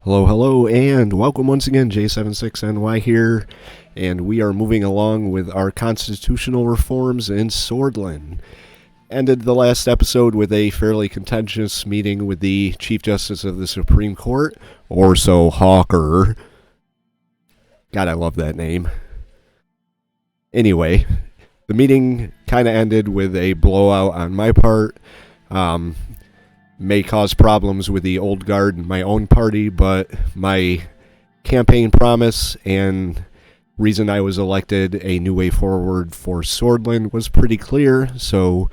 Hello, hello, and welcome once again, J76NY here, and we are moving along with our constitutional reforms in Sordland. Ended the last episode with a fairly contentious meeting with the Chief Justice of the Supreme Court, Orso Hawker. God, I love that name. Anyway, the meeting kind of ended with a blowout on my part. May cause problems with the old guard in my own party, but my campaign promise and reason I was elected a new way forward for Sordland was pretty clear, so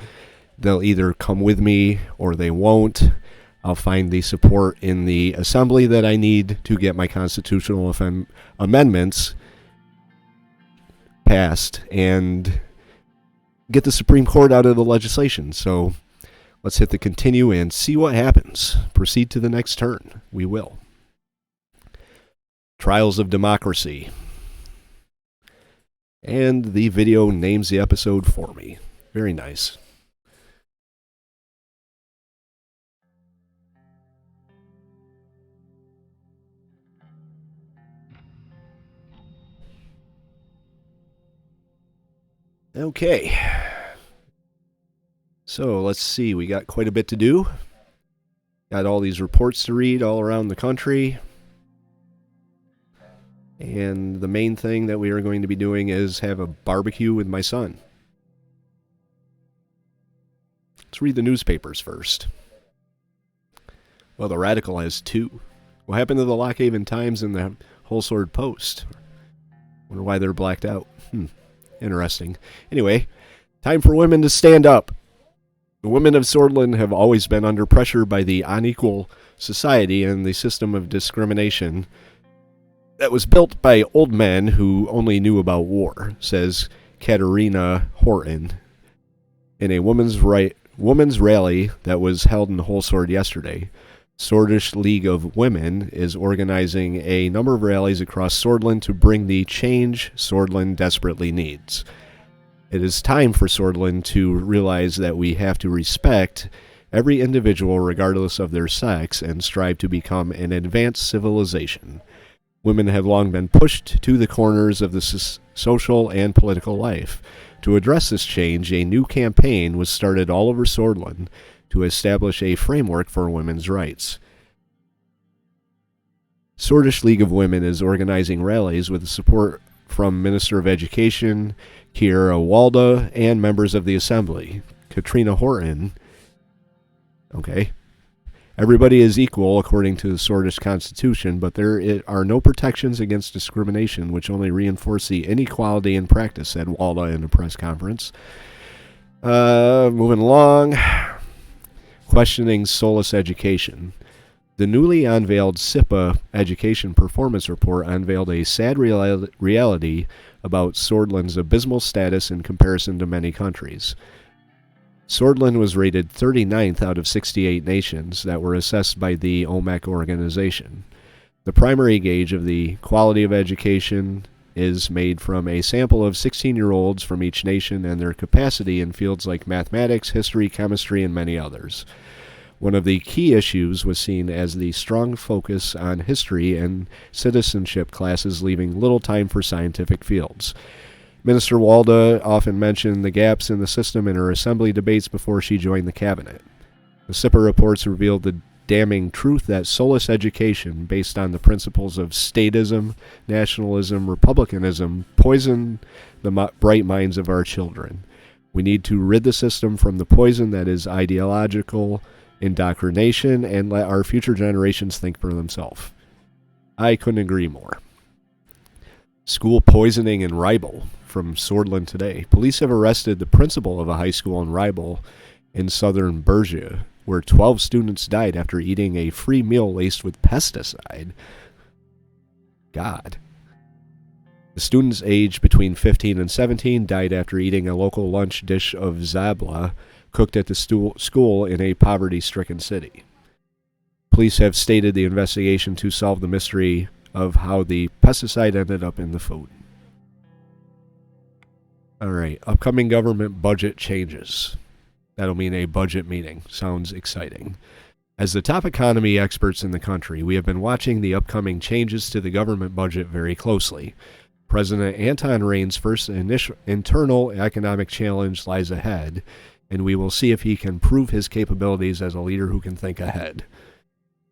they'll either come with me or they won't. I'll find the support in the assembly that I need to get my constitutional amendments passed and get the Supreme Court out of the legislation. So let's hit the continue and see what happens. Proceed to the next turn. We will. Trials of Democracy. And the video names the episode for me. Very nice. Okay. So let's see, we got quite a bit to do. Got all these reports to read all around the country. And the main thing that we are going to be doing is have a barbecue with my son. Let's read the newspapers first. Well, the Radical has two. What happened to the Lockhaven Times and the Whole Sword Post? Wonder why they're blacked out. Interesting. Anyway, time for women to stand up. The women of Sordland have always been under pressure by the unequal society and the system of discrimination that was built by old men who only knew about war, says Katerina Horton in a women's rally that was held in Holsword yesterday. Swordish League of Women is organizing a number of rallies across Sordland to bring the change Sordland desperately needs. It is time for Sordland to realize that we have to respect every individual regardless of their sex and strive to become an advanced civilization. Women have long been pushed to the corners of the social and political life. To address this change, a new campaign was started all over Sordland to establish a framework for women's rights. Swordish League of Women is organizing rallies with the support from Minister of Education Kiera Walda and members of the Assembly. Katrina Horton. Okay. Everybody is equal according to the Swordish Constitution, but there are no protections against discrimination, which only reinforce the inequality in practice, said Walda in a press conference. Moving along. Questioning Solus Education. The newly unveiled SIPA Education Performance Report unveiled a sad reality about Sordland's abysmal status in comparison to many countries. Sordland was rated 39th out of 68 nations that were assessed by the OMEC organization. The primary gauge of the quality of education is made from a sample of 16-year-olds from each nation and their capacity in fields like mathematics, history, chemistry, and many others. One of the key issues was seen as the strong focus on history and citizenship classes, leaving little time for scientific fields. Minister Walda often mentioned the gaps in the system in her assembly debates before she joined the cabinet. The SIPA reports revealed the damning truth that Solus education, based on the principles of statism, nationalism, republicanism, poison the bright minds of our children. We need to rid the system from the poison that is ideological indoctrination and let our future generations think for themselves. I couldn't agree more. School poisoning in Narbel from Sordland today. Police have arrested the principal of a high school in Narbel in southern Bergia, where 12 students died after eating a free meal laced with pesticide. God. The students aged between 15 and 17 died after eating a local lunch dish of zabla cooked at the school in a poverty-stricken city. Police have stated the investigation to solve the mystery of how the pesticide ended up in the food. All right, upcoming government budget changes. That'll mean a budget meeting. Sounds exciting. As the top economy experts in the country, we have been watching the upcoming changes to the government budget very closely. President Anton Rayne's first internal economic challenge lies ahead, and we will see if he can prove his capabilities as a leader who can think ahead.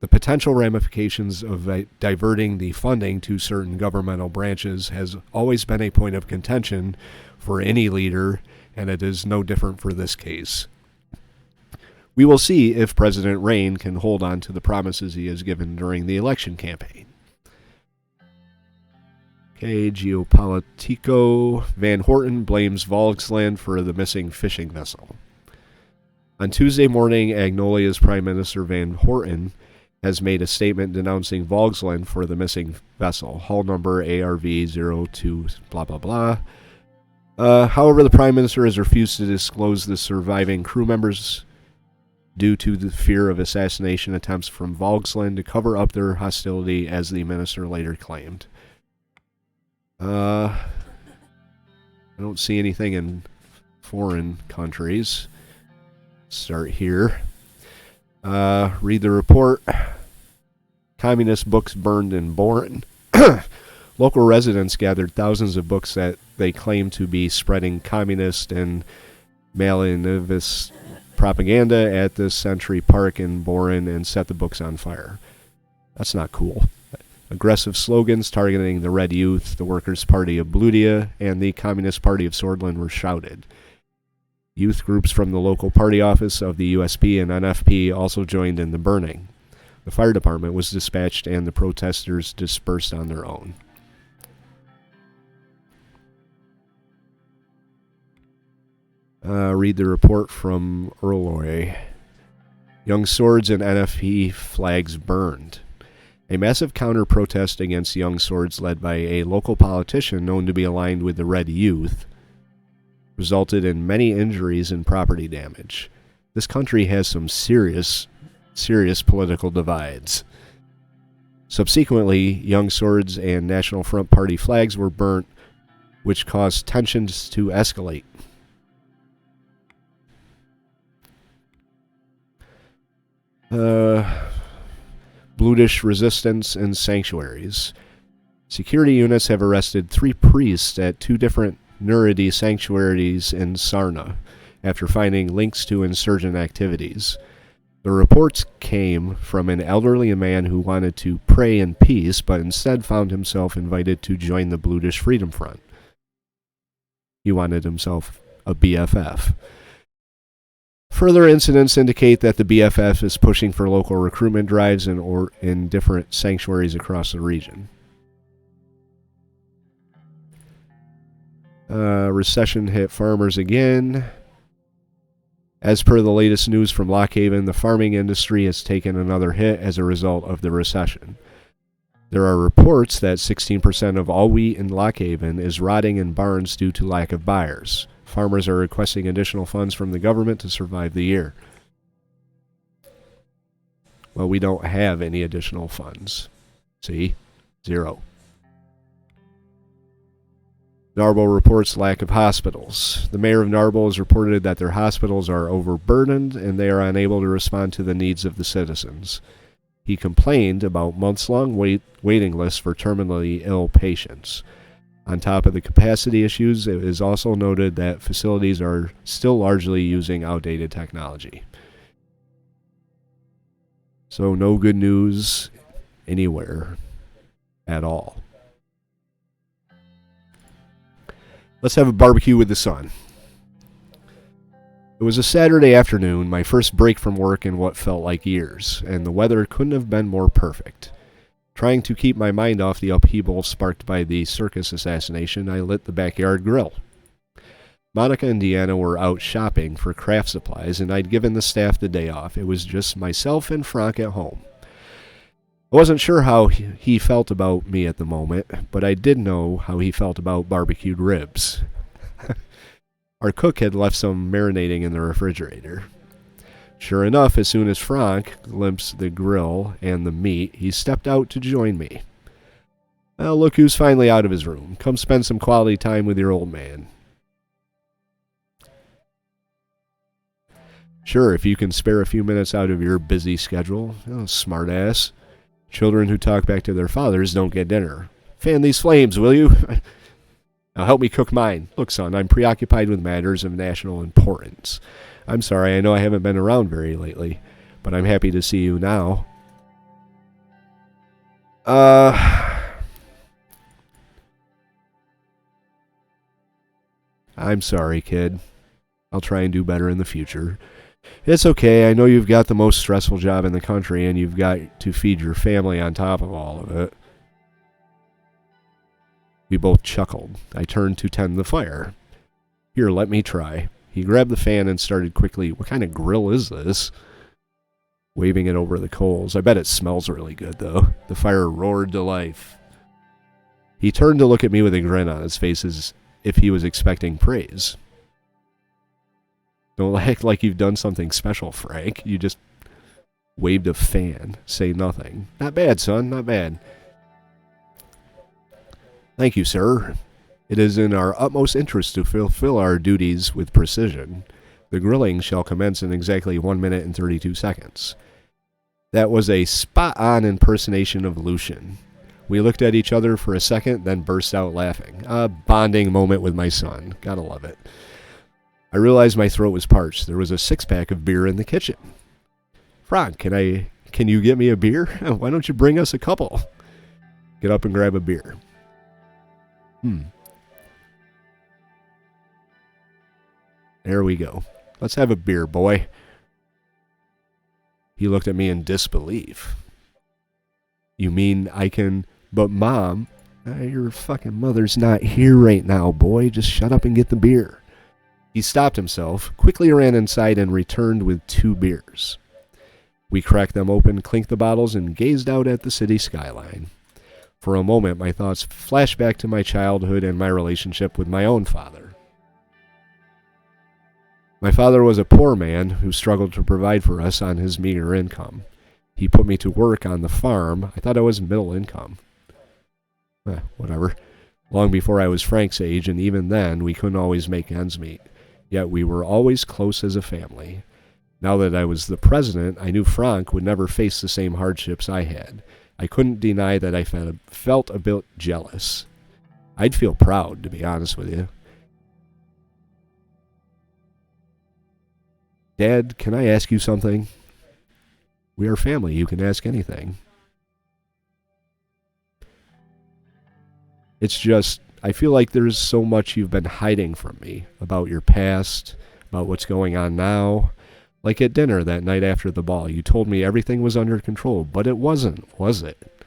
The potential ramifications of diverting the funding to certain governmental branches has always been a point of contention for any leader, and it is no different for this case. We will see if President Rayne can hold on to the promises he has given during the election campaign. Okay, Geopolitico. Van Horten blames Volksland for the missing fishing vessel. On Tuesday morning, Agnolia's Prime Minister Van Horten has made a statement denouncing Volksland for the missing vessel, hull number ARV02 blah blah blah. However, the Prime Minister has refused to disclose the surviving crew members due to the fear of assassination attempts from Volksland to cover up their hostility, as the minister later claimed. I don't see anything in foreign countries. Start here. Read the report. Communist books burned in Boren. Local residents gathered thousands of books that they claimed to be spreading communist and Malinivist propaganda at the Century Park in Boren and set the books on fire. That's not cool. Aggressive slogans targeting the Red Youth, the Workers' Party of Bludia, and the Communist Party of Sordland were shouted. Youth groups from the local party office of the USP and NFP also joined in the burning. The fire department was dispatched and the protesters dispersed on their own. Read the report from Erloy. Young Swords and NFP flags burned. A massive counter-protest against Young Swords led by a local politician known to be aligned with the Red Youth resulted in many injuries and property damage. This country has some serious political divides. Subsequently, Young Swords and National Front Party flags were burnt, which caused tensions to escalate. Bludish resistance in sanctuaries. Security units have arrested 3 priests at 2 different Nuridi sanctuaries in Sarna after finding links to insurgent activities. The reports came from an elderly man who wanted to pray in peace, but instead found himself invited to join the Bludish Freedom Front. He wanted himself a BFF. Further incidents indicate that the BFF is pushing for local recruitment drives in different sanctuaries across the region. Recession hit farmers again. As per the latest news from Lockhaven, the farming industry has taken another hit as a result of the recession. There are reports that 16% of all wheat in Lockhaven is rotting in barns due to lack of buyers. Farmers are requesting additional funds from the government to survive the year. Well, we don't have any additional funds. See? 0. Narbel reports lack of hospitals. The mayor of Narbel has reported that their hospitals are overburdened and they are unable to respond to the needs of the citizens. He complained about months-long waiting lists for terminally ill patients. On top of the capacity issues, it is also noted that facilities are still largely using outdated technology. So no good news anywhere at all. Let's have a barbecue with the sun. It was a Saturday afternoon, my first break from work in what felt like years, and the weather couldn't have been more perfect. Trying to keep my mind off the upheaval sparked by the circus assassination, I lit the backyard grill. Monica and Deanna were out shopping for craft supplies, and I'd given the staff the day off. It was just myself and Franc at home. I wasn't sure how he felt about me at the moment, but I did know how he felt about barbecued ribs. Our cook had left some marinating in the refrigerator. Sure enough, as soon as Franc glimpsed the grill and the meat, he stepped out to join me. Well, look who's finally out of his room. Come spend some quality time with your old man. Sure, if you can spare a few minutes out of your busy schedule. Oh, smart ass. Children who talk back to their fathers don't get dinner. Fan these flames, will you? Now help me cook mine. Look, son, I'm preoccupied with matters of national importance. I'm sorry, I know I haven't been around very lately, but I'm happy to see you now. I'm sorry, kid. I'll try and do better in the future. It's okay, I know you've got the most stressful job in the country, and you've got to feed your family on top of all of it. We both chuckled. I turned to tend the fire. Here, let me try. He grabbed the fan and started quickly. What kind of grill is this? Waving it over the coals. I bet it smells really good, though. The fire roared to life. He turned to look at me with a grin on his face as if he was expecting praise. Don't act like you've done something special, Frank. You just waved a fan. Say nothing. Not bad, son, not bad. Thank you, sir. It is in our utmost interest to fulfill our duties with precision. The grilling shall commence in exactly 1 minute and 32 seconds. That was a spot-on impersonation of Lucian. We looked at each other for a second, then burst out laughing. A bonding moment with my son. Gotta love it. I realized my throat was parched. There was a six-pack of beer in the kitchen. Franc, can you get me a beer? Why don't you bring us a couple? Get up and grab a beer. There we go. Let's have a beer, boy. He looked at me in disbelief. You mean I can... But Mom, your fucking mother's not here right now, boy. Just shut up and get the beer. He stopped himself, quickly ran inside, and returned with 2 beers. We cracked them open, clinked the bottles, and gazed out at the city skyline. For a moment, my thoughts flashed back to my childhood and my relationship with my own father. My father was a poor man who struggled to provide for us on his meager income. He put me to work on the farm. I thought I was middle income. Whatever. Long before I was Frank's age, and even then, we couldn't always make ends meet. Yet we were always close as a family. Now that I was the president, I knew Franc would never face the same hardships I had. I couldn't deny that I felt a bit jealous. I'd feel proud, to be honest with you. Dad, can I ask you something? We are family. You can ask anything. It's just, I feel like there's so much you've been hiding from me about your past, about what's going on now. Like at dinner that night after the ball, you told me everything was under control, but it wasn't, was it?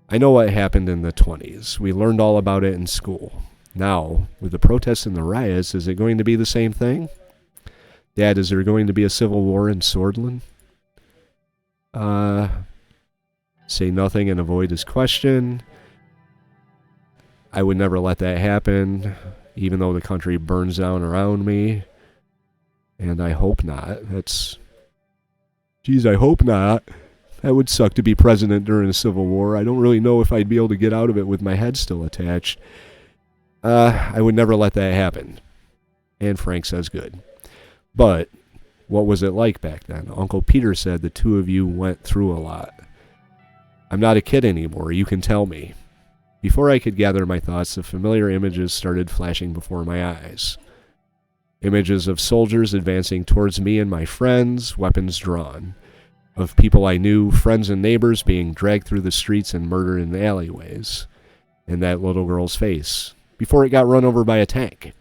I know what happened in the 20s. We learned all about it in school. Now, with the protests and the riots, is it going to be the same thing? Dad, is there going to be a civil war in Sordland? Say nothing and avoid his question. I would never let that happen, even though the country burns down around me. And I hope not. I hope not. That would suck to be president during a civil war. I don't really know if I'd be able to get out of it with my head still attached. I would never let that happen. And Frank says good. But what was it like back then? Uncle Peter said the two of you went through a lot. I'm not a kid anymore, you can tell me. Before I could gather my thoughts, the familiar images started flashing before my eyes. Images of soldiers advancing towards me and my friends, weapons drawn. Of people I knew, friends and neighbors being dragged through the streets and murdered in the alleyways. And that little girl's face, before it got run over by a tank.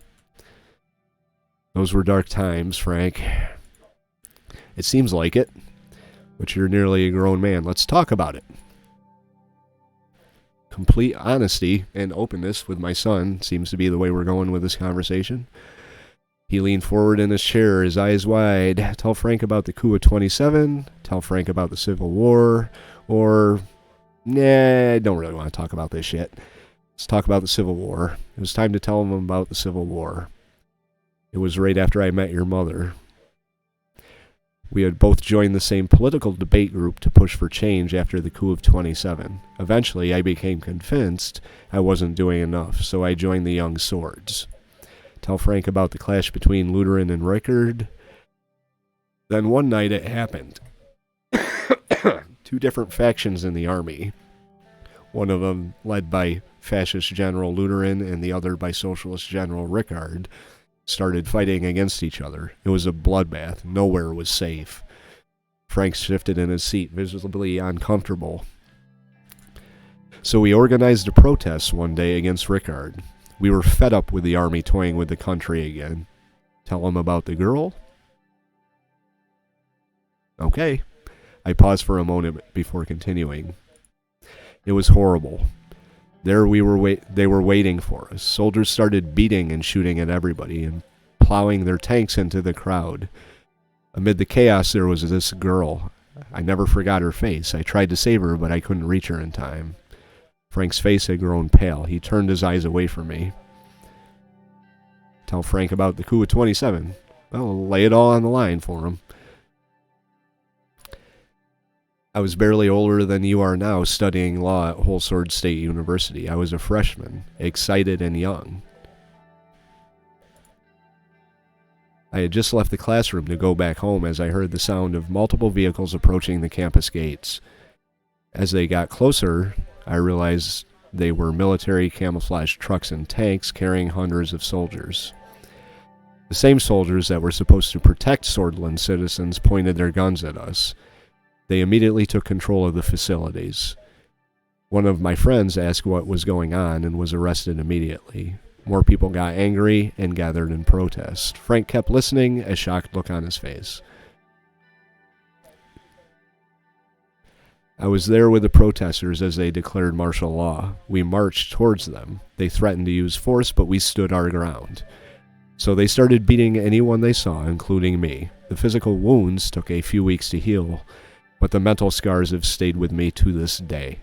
Those were dark times, Frank. It seems like it. But you're nearly a grown man. Let's talk about it. Complete honesty and openness with my son seems to be the way we're going with this conversation. He leaned forward in his chair, his eyes wide. Tell Frank about the coup of 27. Tell Frank about the Civil War. Or, nah, I don't really want to talk about this shit. Let's talk about the Civil War. It was time to tell him about the Civil War. It was right after I met your mother. We had both joined the same political debate group to push for change after the coup of 27. Eventually, I became convinced I wasn't doing enough, so I joined the Young Swords. Tell Frank about the clash between Lutheran and Rickard. Then one night it happened. Two different factions in the army, one of them led by fascist General Lutheran and the other by socialist General Rickard, started fighting against each other. It was a bloodbath. Nowhere was safe. Frank shifted in his seat, visibly uncomfortable. So we organized a protest one day against Rickard. We were fed up with the army toying with the country again. Tell him about the girl? Okay. I paused for a moment before continuing. It was horrible. There they were waiting for us. Soldiers started beating and shooting at everybody and plowing their tanks into the crowd. Amid the chaos, there was this girl. I never forgot her face. I tried to save her, but I couldn't reach her in time. Frank's face had grown pale. He turned his eyes away from me. Tell Frank about the coup of 27. Well, lay it all on the line for him. I was barely older than you are now, studying law at Whole Sword State University. I was a freshman, excited and young. I had just left the classroom to go back home as I heard the sound of multiple vehicles approaching the campus gates. As they got closer, I realized they were military camouflage trucks and tanks carrying hundreds of soldiers. The same soldiers that were supposed to protect Sordland citizens pointed their guns at us. They immediately took control of the facilities. One of my friends asked what was going on and was arrested immediately. More people got angry and gathered in protest. Frank kept listening, a shocked look on his face. I was there with the protesters as they declared martial law. We marched towards them. They threatened to use force, but we stood our ground. So they started beating anyone they saw, including me. The physical wounds took a few weeks to heal, but the mental scars have stayed with me to this day.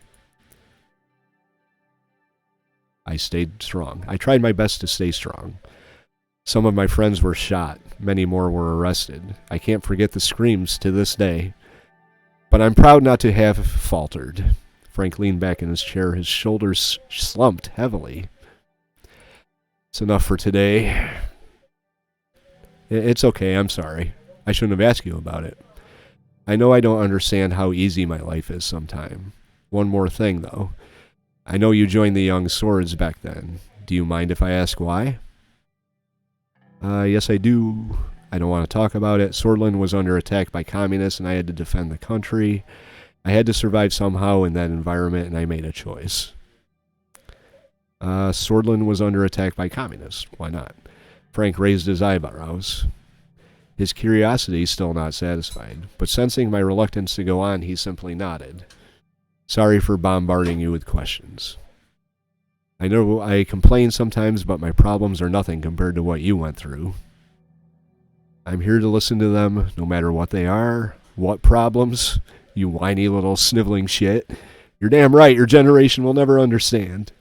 I stayed strong. I tried my best to stay strong. Some of my friends were shot. Many more were arrested. I can't forget the screams to this day. But I'm proud not to have faltered. Frank leaned back in his chair, his shoulders slumped heavily. It's enough for today. It's okay, I'm sorry. I shouldn't have asked you about it. I know I don't understand how easy my life is sometime. One more thing, though. I know you joined the Young Swords back then. Do you mind if I ask why? Yes, I do. I don't want to talk about it. Sordland was under attack by communists, and I had to defend the country. I had to survive somehow in that environment, and I made a choice. Sordland was under attack by communists. Why not? Frank raised his eyebrows. His curiosity still not satisfied, but sensing my reluctance to go on, he simply nodded. Sorry for bombarding you with questions. I know I complain sometimes, but my problems are nothing compared to what you went through. I'm here to listen to them, no matter what they are, what problems, you whiny little sniveling shit. You're damn right, your generation will never understand.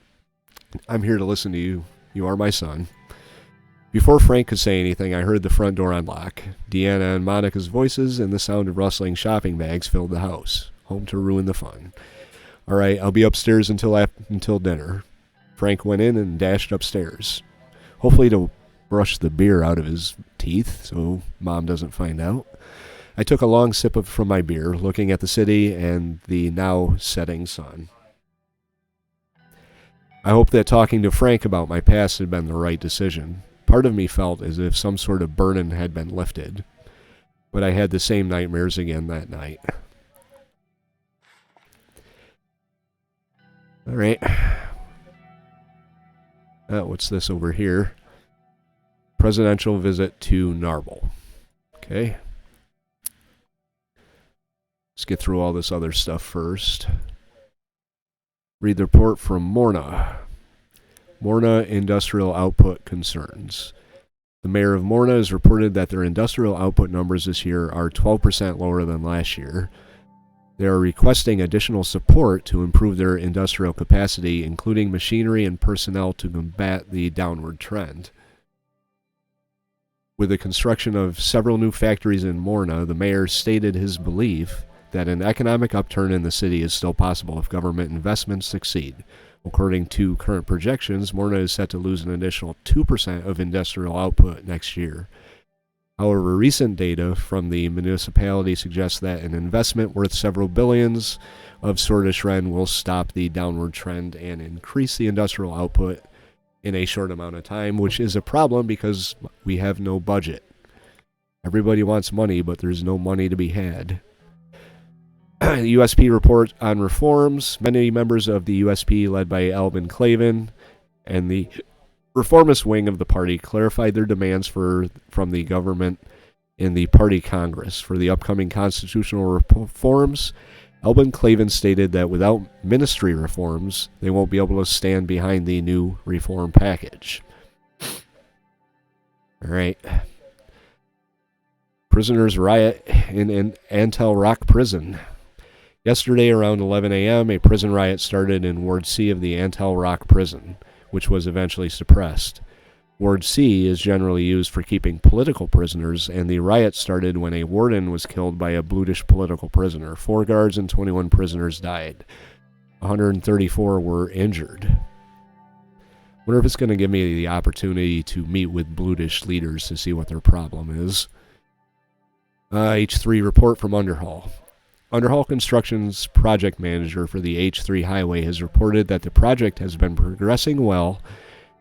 I'm here to listen to you. You are my son. Before Frank could say anything, I heard the front door unlock. Deanna and Monica's voices and the sound of rustling shopping bags filled the house. Home to ruin the fun. All right, I'll be upstairs until dinner. Frank went in and dashed upstairs, hopefully to brush the beer out of his teeth so Mom doesn't find out. I took a long sip from my beer, looking at the city and the now setting sun. I hope that talking to Frank about my past had been the right decision. Part of me felt as if some sort of burden had been lifted, but I had the same nightmares again that night. All right. What's this over here? Presidential visit to Narbel. Okay. Let's get through all this other stuff first. Read the report from Morna. Morna industrial output concerns. The mayor of Morna has reported that their industrial output numbers this year are 12% lower than last year. They are requesting additional support to improve their industrial capacity, including machinery and personnel to combat the downward trend. With the construction of several new factories in Morna, the mayor stated his belief that an economic upturn in the city is still possible if government investments succeed. According to current projections, Morna is set to lose an additional 2% of industrial output next year. However, recent data from the municipality suggests that an investment worth several billions of Sordland will stop the downward trend and increase the industrial output in a short amount of time, which is a problem because we have no budget. Everybody wants money, but there's no money to be had. USP report on reforms. Many members of the USP, led by Alvin Clavin and the reformist wing of the party, clarified their demands from the government in the party Congress. For the upcoming constitutional reforms, Alvin Clavin stated that without ministry reforms, they won't be able to stand behind the new reform package. All right. Prisoners riot in Anton Rock Prison. Yesterday around 11 a.m., a prison riot started in Ward C of the Anton Rock Prison, which was eventually suppressed. Ward C is generally used for keeping political prisoners, and the riot started when a warden was killed by a brutish political prisoner. 4 guards and 21 prisoners died. 134 were injured. Wonder if it's going to give me the opportunity to meet with brutish leaders to see what their problem is. H3 report from Underhall. Underhall Construction's project manager for the H3 highway has reported that the project has been progressing well,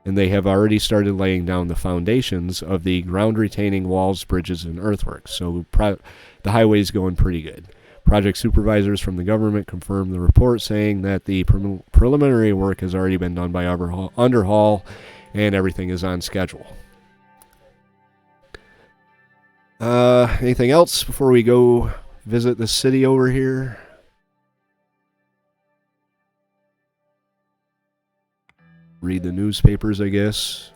and they have already started laying down the foundations of the ground retaining walls, bridges, and earthworks. So the highway is going pretty good. Project supervisors from the government confirmed the report, saying that the preliminary work has already been done by Underhall, and everything is on schedule. Anything else before we go visit the city over here? Read the newspapers, I guess.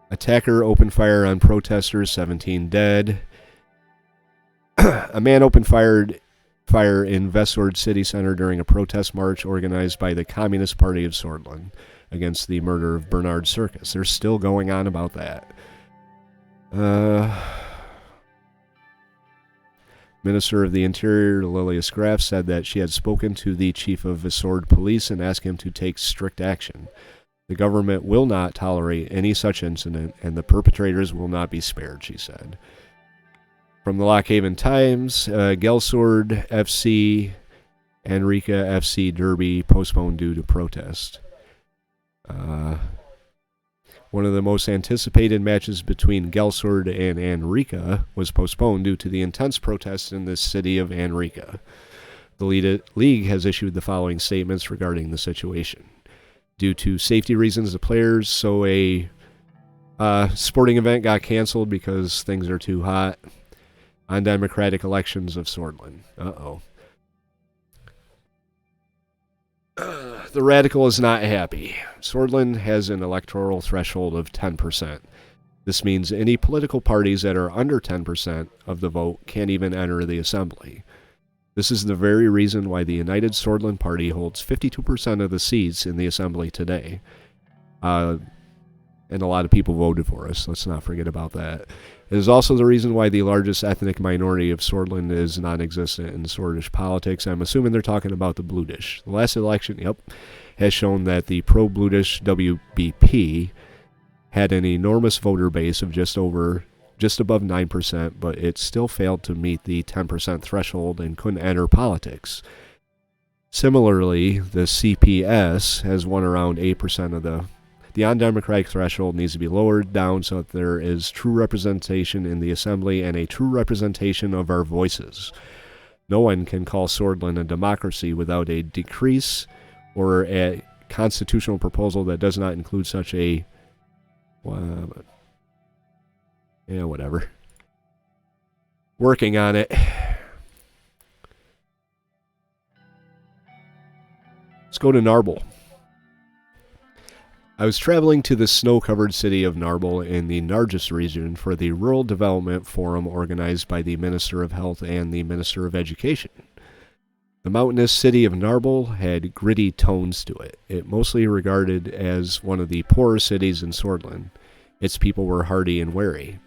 Attacker opened fire on protesters, 17 dead. A man opened fire in Vesord City Center during a protest march organized by the Communist Party of Sordland against the murder of Bernard Circus. They're still going on about that. Minister of the Interior, Lilias Graff, said that she had spoken to the chief of Vesord Police and asked him to take strict action. The government will not tolerate any such incident, and the perpetrators will not be spared, she said. From the Lockhaven Times, Gelsord FC, Enrica FC Derby postponed due to protest. One of the most anticipated matches between Gelsord and Enrica was postponed due to the intense protests in the city of Enrica. The league has issued the following statements regarding the situation. Due to safety reasons, the players, so a sporting event got canceled because things are too hot. Undemocratic elections of Sordland. The radical is not happy. Sordland has an electoral threshold of 10%. This means any political parties that are under 10% of the vote can't even enter the assembly. This is the very reason why the United Sordland Party holds 52% of the seats in the assembly today. And a lot of people voted for us. Let's not forget about that. It is also the reason why the largest ethnic minority of Sordland is non-existent in Sordish politics. I'm assuming they're talking about the Bluedish. The last election, has shown that the pro-Bluedish WBP had an enormous voter base of just above 9%, but it still failed to meet the 10% threshold and couldn't enter politics. Similarly, the CPS has won around 8% of the undemocratic threshold needs to be lowered down so that there is true representation in the assembly and a true representation of our voices. No one can call Sordland a democracy without a decrease or a constitutional proposal that does not include such a... whatever. Working on it. Let's go to Narbel. I was traveling to the snow-covered city of Narbel in the Nargis region for the Rural Development Forum organized by the Minister of Health and the Minister of Education. The mountainous city of Narbel had gritty tones to it. It mostly regarded as one of the poorer cities in Sordland. Its people were hardy and wary.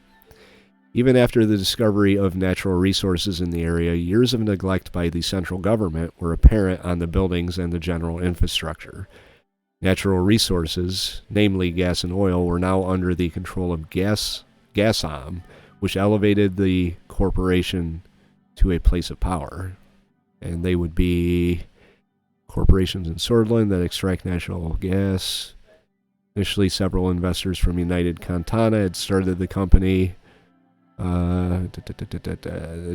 Even after the discovery of natural resources in the area, years of neglect by the central government were apparent on the buildings and the general infrastructure. Natural resources, namely gas and oil, were now under the control of Gazprom, which elevated the corporation to a place of power. And they would be corporations in Sordland that extract natural gas. Initially, several investors from United Cantana had started the company. The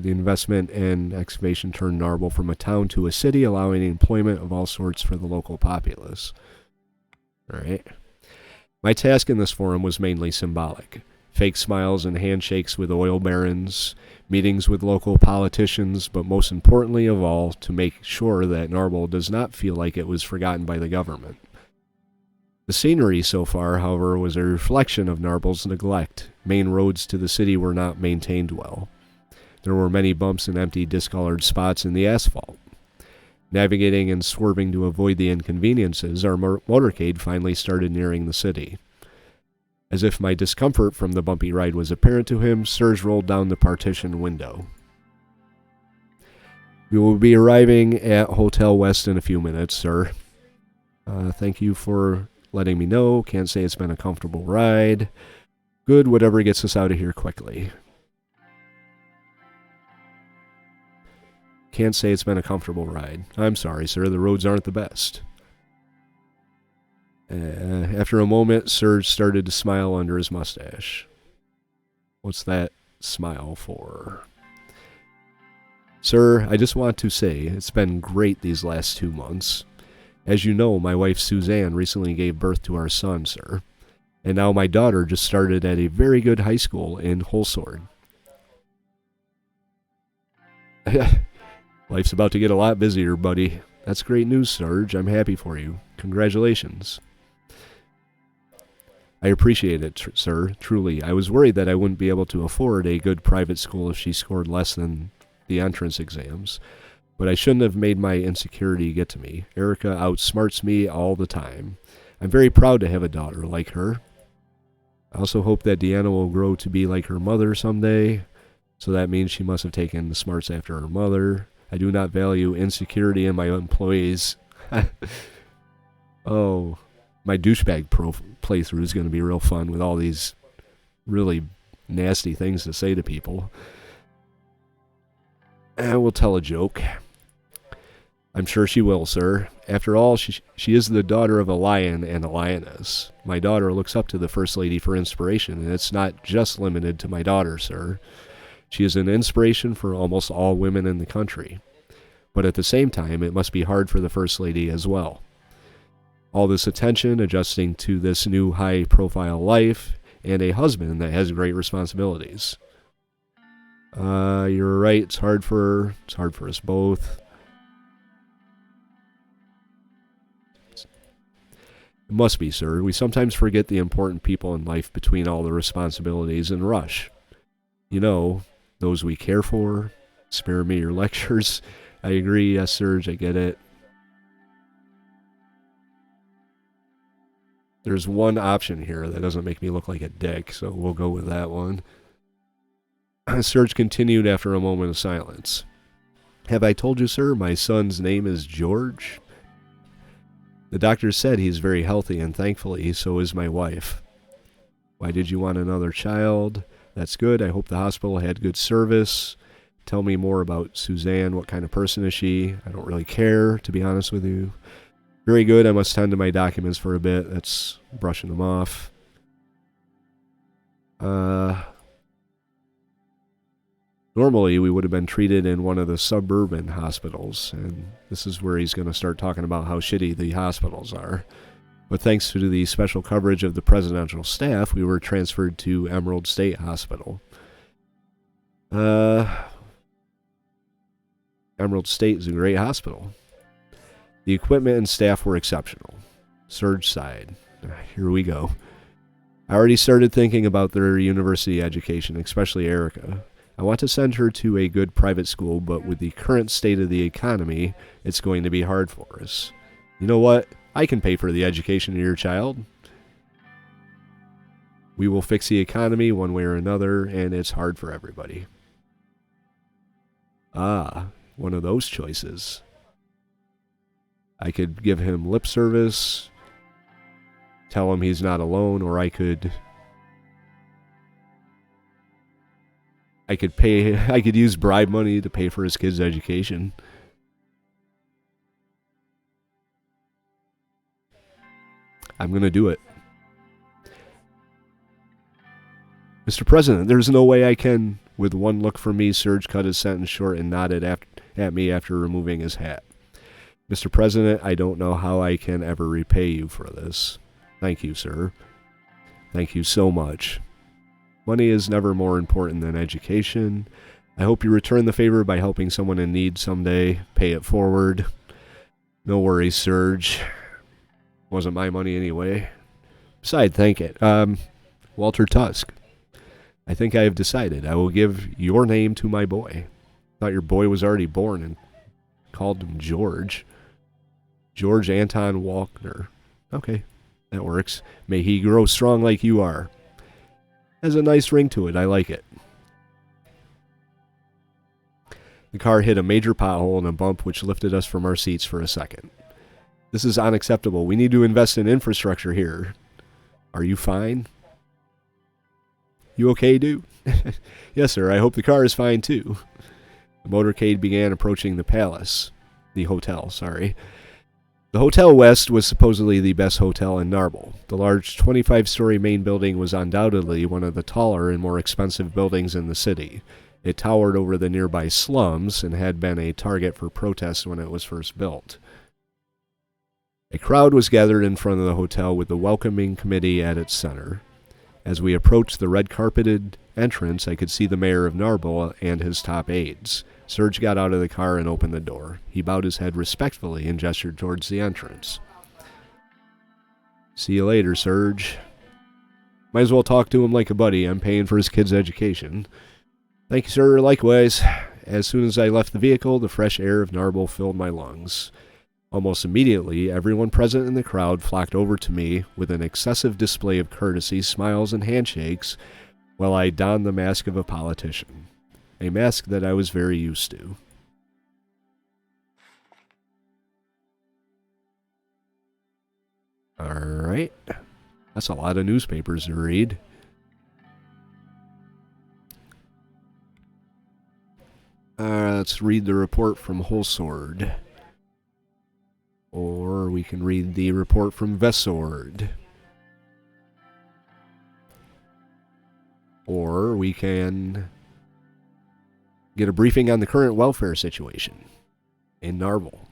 investment and excavation turned Narbel from a town to a city, allowing employment of all sorts for the local populace. All right. My task in this forum was mainly symbolic. Fake smiles and handshakes with oil barons, meetings with local politicians, but most importantly of all, to make sure that Narbel does not feel like it was forgotten by the government. The scenery so far, however, was a reflection of Narbel's neglect. Main roads to the city were not maintained well. There were many bumps and empty, discolored spots in the asphalt. Navigating and swerving to avoid the inconveniences, our motorcade finally started nearing the city. As if my discomfort from the bumpy ride was apparent to him, Serge rolled down the partition window. We will be arriving at Hotel West in a few minutes, sir. Thank you for letting me know. Can't say it's been a comfortable ride. Good, whatever gets us out of here quickly. Can't say it's been a comfortable ride. I'm sorry, sir. The roads aren't the best. After a moment, Serge started to smile under his mustache. What's that smile for? Sir, I just want to say it's been great these last 2 months. As you know, my wife Suzerain recently gave birth to our son, sir. And now my daughter just started at a very good high school in Holsord. Life's about to get a lot busier, buddy. That's great news, Serge. I'm happy for you. Congratulations. I appreciate it, sir, truly. I was worried that I wouldn't be able to afford a good private school if she scored less than the entrance exams. But I shouldn't have made my insecurity get to me. Erica outsmarts me all the time. I'm very proud to have a daughter like her. I also hope that Deanna will grow to be like her mother someday. So that means she must have taken the smarts after her mother. I do not value insecurity in my employees. Oh, my douchebag playthrough is going to be real fun with all these really nasty things to say to people. I will tell a joke. I'm sure she will, sir. After all, she is the daughter of a lion and a lioness. My daughter looks up to the First Lady for inspiration, and it's not just limited to my daughter, sir. She is an inspiration for almost all women in the country. But at the same time, it must be hard for the First Lady as well. All this attention, adjusting to this new high-profile life, and a husband that has great responsibilities. You're right. It's hard for her. It's hard for us both. It must be, sir. We sometimes forget the important people in life between all the responsibilities and rush. You know, those we care for. Spare me your lectures. I agree. Yes, Serge, I get it. There's one option here that doesn't make me look like a dick, so we'll go with that one. Serge continued after a moment of silence. Have I told you, sir, my son's name is George? The doctor said he's very healthy, and thankfully, so is my wife. Why did you want another child? That's good. I hope the hospital had good service. Tell me more about Suzerain. What kind of person is she? I don't really care, to be honest with you. Very good. I must tend to my documents for a bit. That's brushing them off. Normally, we would have been treated in one of the suburban hospitals, and this is where he's going to start talking about how shitty the hospitals are. But thanks to the special coverage of the presidential staff, we were transferred to Emerald State Hospital. Emerald State is a great hospital. The equipment and staff were exceptional. Serge sighed. Here we go. I already started thinking about their university education, especially Erica. I want to send her to a good private school, but with the current state of the economy, it's going to be hard for us. You know what? I can pay for the education of your child. We will fix the economy one way or another, and it's hard for everybody. Ah, one of those choices. I could give him lip service, tell him he's not alone, or I could I could use bribe money to pay for his kid's education. I'm going to do it. Mr. President, there's no way I can. With one look from me, Serge cut his sentence short and nodded at me after removing his hat. Mr. President, I don't know how I can ever repay you for this. Thank you, sir. Thank you so much. Money is never more important than education. I hope you return the favor by helping someone in need someday. Pay it forward. No worries, Serge. Wasn't my money anyway. Besides, thank it. Walter Tusk. I think I have decided. I will give your name to my boy. Thought your boy was already born and called him George. George Anton Walkner. Okay, that works. May he grow strong like you are. Has a nice ring to it. I like it. The car hit a major pothole and a bump which lifted us from our seats for a second. This is unacceptable. We need to invest in infrastructure here. Are you fine? You okay, dude? Yes, sir. I hope the car is fine, too. The motorcade began approaching the palace. The hotel, sorry. The Hotel West was supposedly the best hotel in Narbel. The large 25-story main building was undoubtedly one of the taller and more expensive buildings in the city. It towered over the nearby slums and had been a target for protests when it was first built. A crowd was gathered in front of the hotel with the welcoming committee at its center. As we approached the red-carpeted entrance, I could see the mayor of Narbel and his top aides. Serge got out of the car and opened the door. He bowed his head respectfully and gestured towards the entrance. See you later, Serge. Might as well talk to him like a buddy. I'm paying for his kid's education. Thank you, sir. Likewise. As soon as I left the vehicle, the fresh air of Narbel filled my lungs. Almost immediately, everyone present in the crowd flocked over to me with an excessive display of courtesy, smiles, and handshakes while I donned the mask of a politician. A mask that I was very used to. Alright. That's a lot of newspapers to read. Let's read the report from Holsword. Or we can read the report from Vesword. Or we can get a briefing on the current welfare situation in Narbel.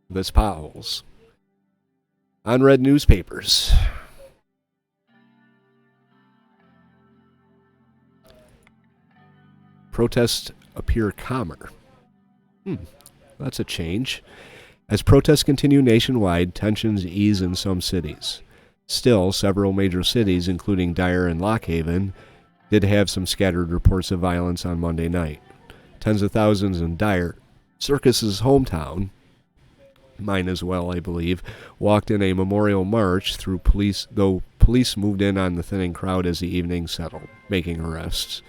This potholes. Unread newspapers. Protests appear calmer. That's a change. As protests continue nationwide, tensions ease in some cities. Still, several major cities, including Dyer and Lockhaven, did have some scattered reports of violence on Monday night. Tens of thousands in Dyer, Circus's hometown, mine as well, I believe, walked in a memorial march through police, though police moved in on the thinning crowd as the evening settled, making arrests.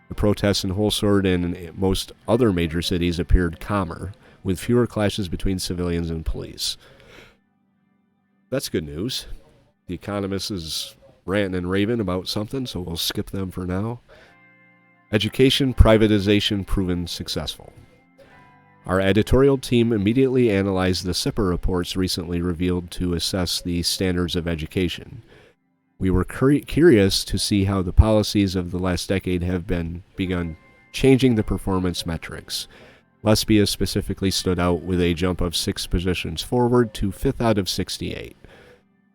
The protests in Holsword and most other major cities appeared calmer, with fewer clashes between civilians and police. That's good news. The Economist is ranting and raving about something, so we'll skip them for now. Education privatization proven successful. Our editorial team immediately analyzed the SIPA reports recently revealed to assess the standards of education. We were curious to see how the policies of the last decade have begun changing the performance metrics. Lesbia specifically stood out with a jump of 6 positions forward to 5th out of 68.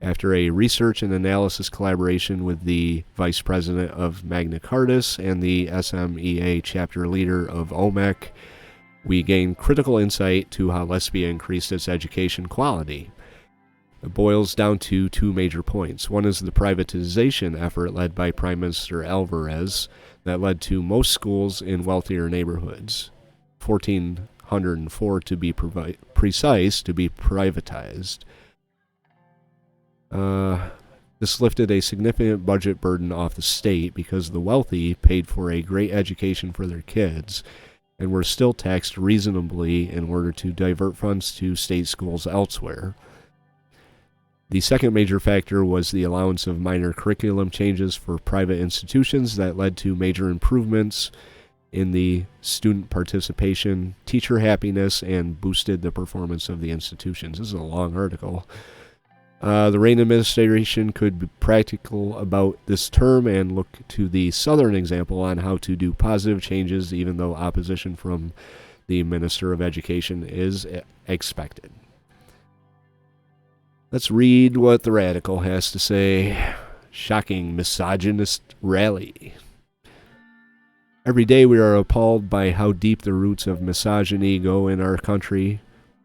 After a research and analysis collaboration with the Vice President of Magna Cartas and the SMEA chapter leader of OMEC, we gained critical insight to how Lesbia increased its education quality. It boils down to 2 major points. One is the privatization effort led by Prime Minister Alvarez that led to most schools in wealthier neighborhoods. 1,404 to be precise, to be privatized. This lifted a significant budget burden off the state because the wealthy paid for a great education for their kids and were still taxed reasonably in order to divert funds to state schools elsewhere. The second major factor was the allowance of minor curriculum changes for private institutions that led to major improvements in the student participation, teacher happiness, and boosted the performance of the institutions. This is a long article. The Rayne administration could be practical about this term and look to the Southern example on how to do positive changes, even though opposition from the Minister of Education is expected. Let's read what the Radical has to say. Shocking misogynist rally. Every day we are appalled by how deep the roots of misogyny go in our country.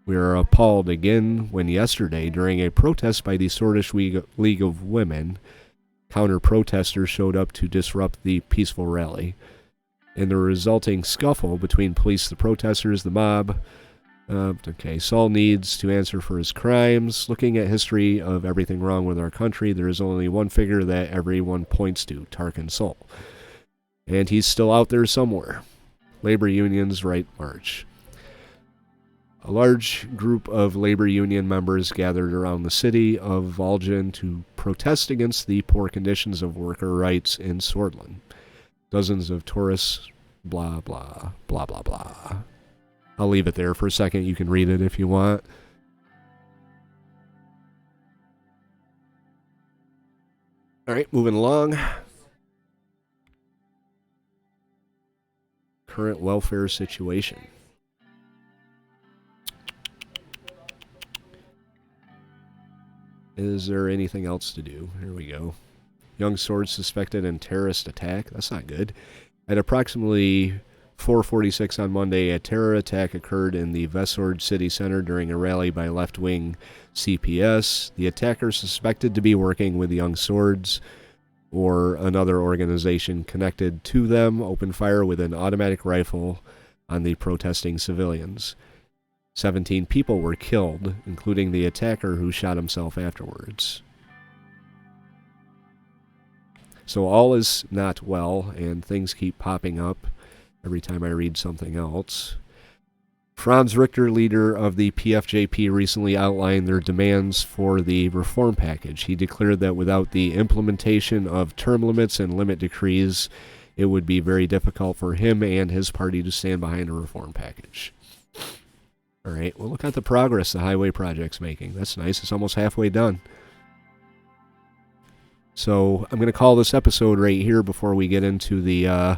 We are appalled again when yesterday, during a protest by the Swedish League of Women, counter-protesters showed up to disrupt the peaceful rally. In the resulting scuffle between police, the protesters, the mob, Saul needs to answer for his crimes. Looking at history of everything wrong with our country, there is only one figure that everyone points to, Tarkin Saul. And he's still out there somewhere. Labor unions right march. A large group of labor union members gathered around the city of Volgin to protest against the poor conditions of worker rights in Sordland. Dozens of tourists, blah, blah, blah, blah, blah. I'll leave it there for a second. You can read it if you want. All right, moving along. Current welfare situation. Is there anything else to do? Here we go. Young Sword suspected in terrorist attack. That's not good. At approximately 4:46 on Monday, a terror attack occurred in the Vesord city center during a rally by left-wing CPS. The attackers, suspected to be working with Young Swords or another organization connected to them, opened fire with an automatic rifle on the protesting civilians. 17 people were killed, including the attacker who shot himself afterwards. So all is not well, and things keep popping up every time I read something else. Franz Richter, leader of the PFJP, recently outlined their demands for the reform package. He declared that without the implementation of term limits and limit decrees, it would be very difficult for him and his party to stand behind a reform package. All right, well, look at the progress the highway project's making. That's nice. It's almost halfway done. So I'm going to call this episode right here before we get into the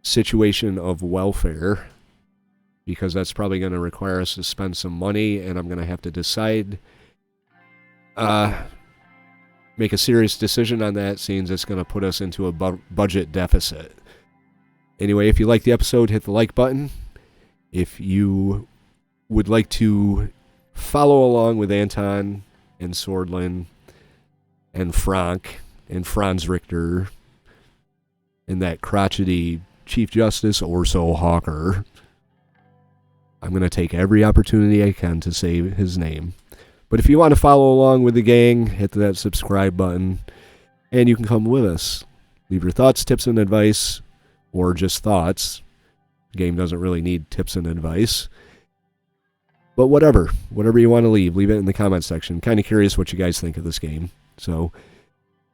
situation of welfare, because that's probably going to require us to spend some money, and I'm going to have to decide, make a serious decision on that, seeing it's going to put us into a budget deficit. Anyway, if you like the episode, hit the like button. If you would like to follow along with Anton and Sordland and Franc and Franz Richter and that crotchety Chief Justice Orso Hawker, I'm going to take every opportunity I can to say his name. But if you want to follow along with the gang, hit that subscribe button, and you can come with us. Leave your thoughts, tips, and advice, or just thoughts. The game doesn't really need tips and advice. But whatever you want to leave it in the comment section. Kind of curious what you guys think of this game. So,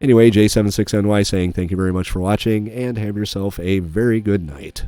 anyway, J76NY saying thank you very much for watching, and have yourself a very good night.